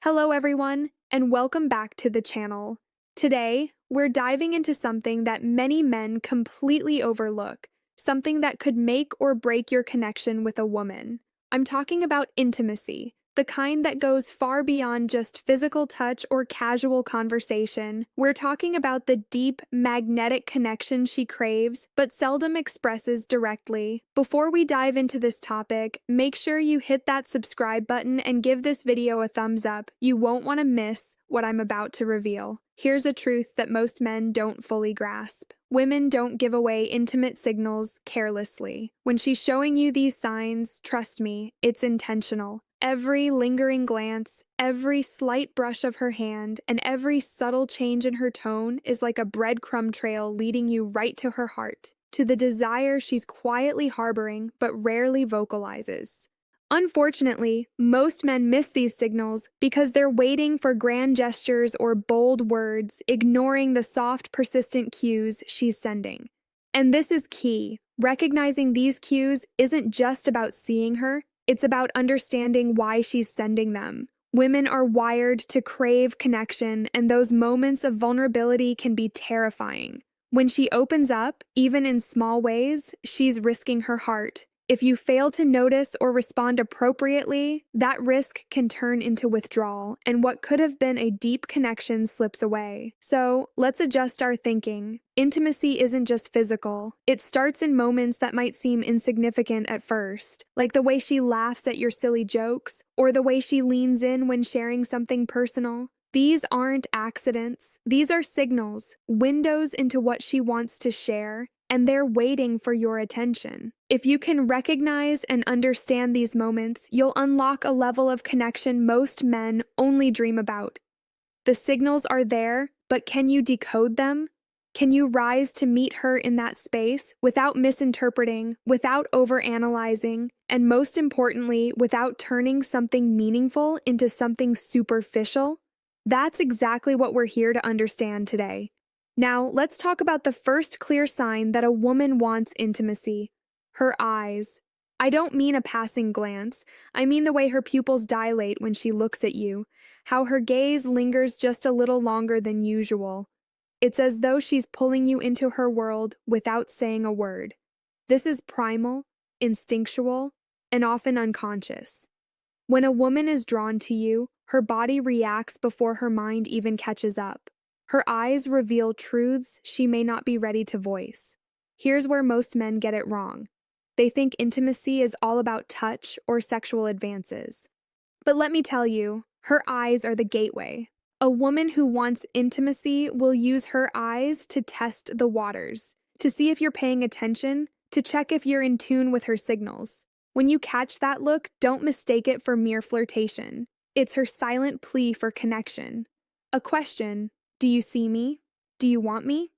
Hello everyone, and welcome back to the channel. Today, we're diving into something that many men completely overlook, something that could make or break your connection with a woman. I'm talking about intimacy, the kind that goes far beyond just physical touch or casual conversation. We're talking about the deep, magnetic connection she craves, but seldom expresses directly. Before we dive into this topic, make sure you hit that subscribe button and give this video a thumbs up. You won't want to miss what I'm about to reveal. Here's a truth that most men don't fully grasp. Women don't give away intimate signals carelessly. When she's showing you these signs, trust me, it's intentional. Every lingering glance, every slight brush of her hand, and every subtle change in her tone is like a breadcrumb trail leading you right to her heart, to the desire she's quietly harboring but rarely vocalizes. Unfortunately, most men miss these signals because they're waiting for grand gestures or bold words, ignoring the soft, persistent cues she's sending. And this is key. Recognizing these cues isn't just about seeing her, it's about understanding why she's sending them. Women are wired to crave connection, and those moments of vulnerability can be terrifying. When she opens up, even in small ways, she's risking her heart. If you fail to notice or respond appropriately, that risk can turn into withdrawal, and what could have been a deep connection slips away. So, let's adjust our thinking. Intimacy isn't just physical. It starts in moments that might seem insignificant at first, like the way she laughs at your silly jokes, or the way she leans in when sharing something personal. These aren't accidents. These are signals, windows into what she wants to share, and they're waiting for your attention. If you can recognize and understand these moments, you'll unlock a level of connection most men only dream about. The signals are there, but can you decode them? Can you rise to meet her in that space without misinterpreting, without overanalyzing, and most importantly, without turning something meaningful into something superficial? That's exactly what we're here to understand today. Now, let's talk about the first clear sign that a woman wants intimacy: her eyes. I don't mean a passing glance. I mean the way her pupils dilate when she looks at you, how her gaze lingers just a little longer than usual. It's as though she's pulling you into her world without saying a word. This is primal, instinctual, and often unconscious. When a woman is drawn to you, her body reacts before her mind even catches up. Her eyes reveal truths she may not be ready to voice. Here's where most men get it wrong. They think intimacy is all about touch or sexual advances. But let me tell you, her eyes are the gateway. A woman who wants intimacy will use her eyes to test the waters, to see if you're paying attention, to check if you're in tune with her signals. When you catch that look, don't mistake it for mere flirtation. It's her silent plea for connection. A question: do you see me? Do you want me?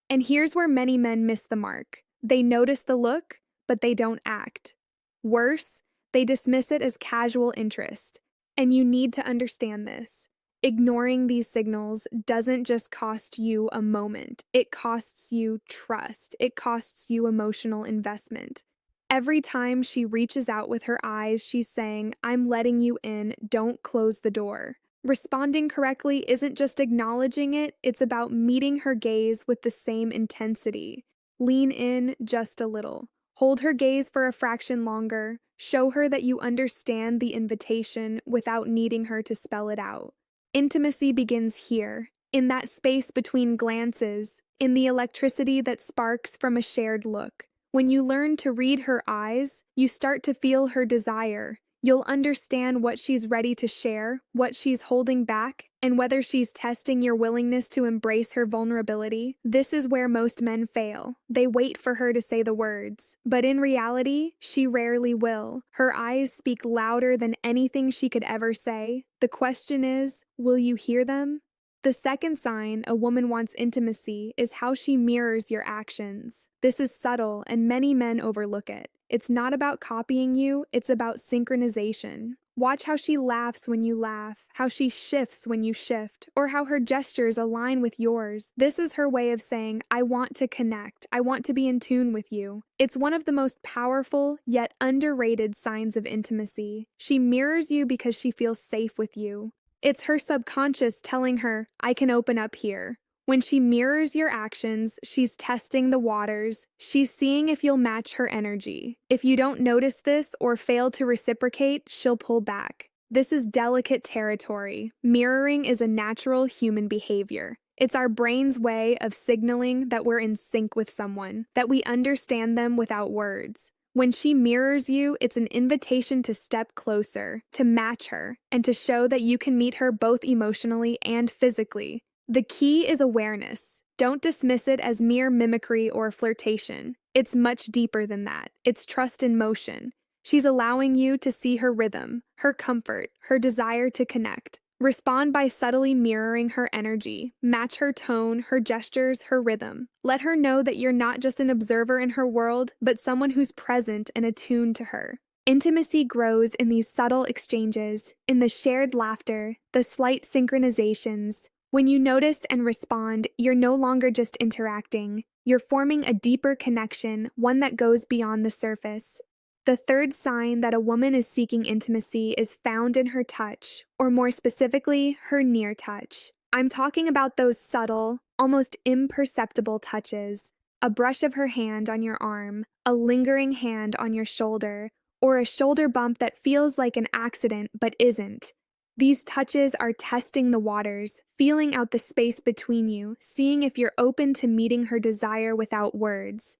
And here's where many men miss the mark. They notice the look, but they don't act. Worse, they dismiss it as casual interest. And you need to understand this. Ignoring these signals doesn't just cost you a moment. It costs you trust. It costs you emotional investment. Every time she reaches out with her eyes, she's saying, "I'm letting you in, don't close the door." Responding correctly isn't just acknowledging it, it's about meeting her gaze with the same intensity. Lean in just a little. Hold her gaze for a fraction longer. Show her that you understand the invitation without needing her to spell it out. Intimacy begins here, in that space between glances, in the electricity that sparks from a shared look. When you learn to read her eyes, you start to feel her desire. You'll understand what she's ready to share, what she's holding back, and whether she's testing your willingness to embrace her vulnerability. This is where most men fail. They wait for her to say the words. But in reality, she rarely will. Her eyes speak louder than anything she could ever say. The question is, will you hear them? The second sign a woman wants intimacy is how she mirrors your actions. This is subtle, and many men overlook it. It's not about copying you, it's about synchronization. Watch how she laughs when you laugh, how she shifts when you shift, or how her gestures align with yours. This is her way of saying, "I want to connect. I want to be in tune with you." It's one of the most powerful, yet underrated signs of intimacy. She mirrors you because she feels safe with you. It's her subconscious telling her, I can open up here. When she mirrors your actions, she's testing the waters. She's seeing if you'll match her energy. If you don't notice this or fail to reciprocate, she'll pull back. This is delicate territory. Mirroring is a natural human behavior. It's our brain's way of signaling that we're in sync with someone, that we understand them without words. When she mirrors you, it's an invitation to step closer, to match her, and to show that you can meet her both emotionally and physically. The key is awareness. Don't dismiss it as mere mimicry or flirtation. It's much deeper than that. It's trust in motion. She's allowing you to see her rhythm, her comfort, her desire to connect. Respond by subtly mirroring her energy. Match her tone, her gestures, her rhythm. Let her know that you're not just an observer in her world, but someone who's present and attuned to her. Intimacy grows in these subtle exchanges, in the shared laughter, the slight synchronizations. When you notice and respond, you're no longer just interacting. You're forming a deeper connection, one that goes beyond the surface. The third sign that a woman is seeking intimacy is found in her touch, or more specifically, her near touch. I'm talking about those subtle, almost imperceptible touches. A brush of her hand on your arm, a lingering hand on your shoulder, or a shoulder bump that feels like an accident but isn't. These touches are testing the waters, feeling out the space between you, seeing if you're open to meeting her desire without words.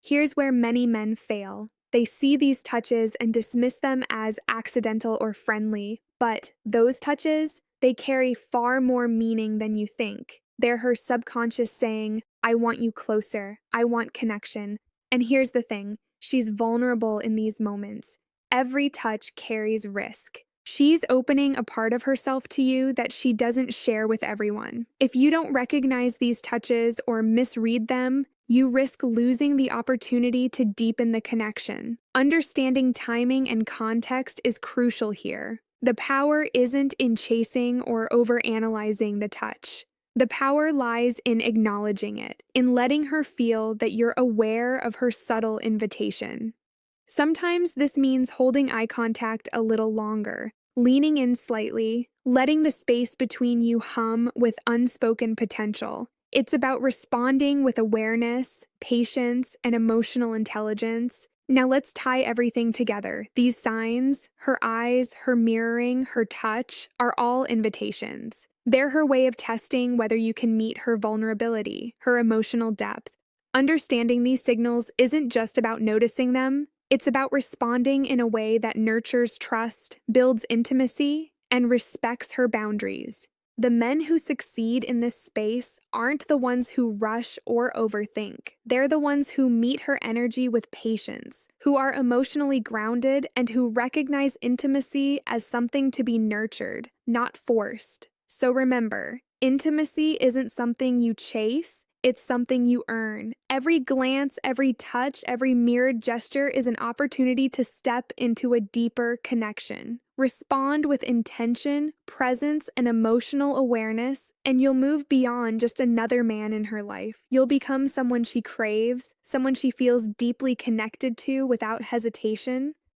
Here's where many men fail. They see these touches and dismiss them as accidental or friendly, but those touches, they carry far more meaning than you think. They're her subconscious saying, I want you closer, I want connection. And here's the thing, she's vulnerable in these moments. Every touch carries risk. She's opening a part of herself to you that she doesn't share with everyone. If you don't recognize these touches or misread them, you risk losing the opportunity to deepen the connection. Understanding timing and context is crucial here. The power isn't in chasing or overanalyzing the touch. The power lies in acknowledging it, in letting her feel that you're aware of her subtle invitation. Sometimes this means holding eye contact a little longer, leaning in slightly, letting the space between you hum with unspoken potential. It's about responding with awareness, patience, and emotional intelligence. Now let's tie everything together. These signs, her eyes, her mirroring, her touch, are all invitations. They're her way of testing whether you can meet her vulnerability, her emotional depth. Understanding these signals isn't just about noticing them, it's about responding in a way that nurtures trust, builds intimacy, and respects her boundaries. The men who succeed in this space aren't the ones who rush or overthink. They're the ones who meet her energy with patience, who are emotionally grounded, and who recognize intimacy as something to be nurtured, not forced. So remember, intimacy isn't something you chase, it's something you earn. Every glance, every touch, every mirrored gesture is an opportunity to step into a deeper connection. Respond with intention, presence, and emotional awareness, and you'll move beyond just another man in her life. You'll become someone she craves, someone she feels deeply connected to without hesitation.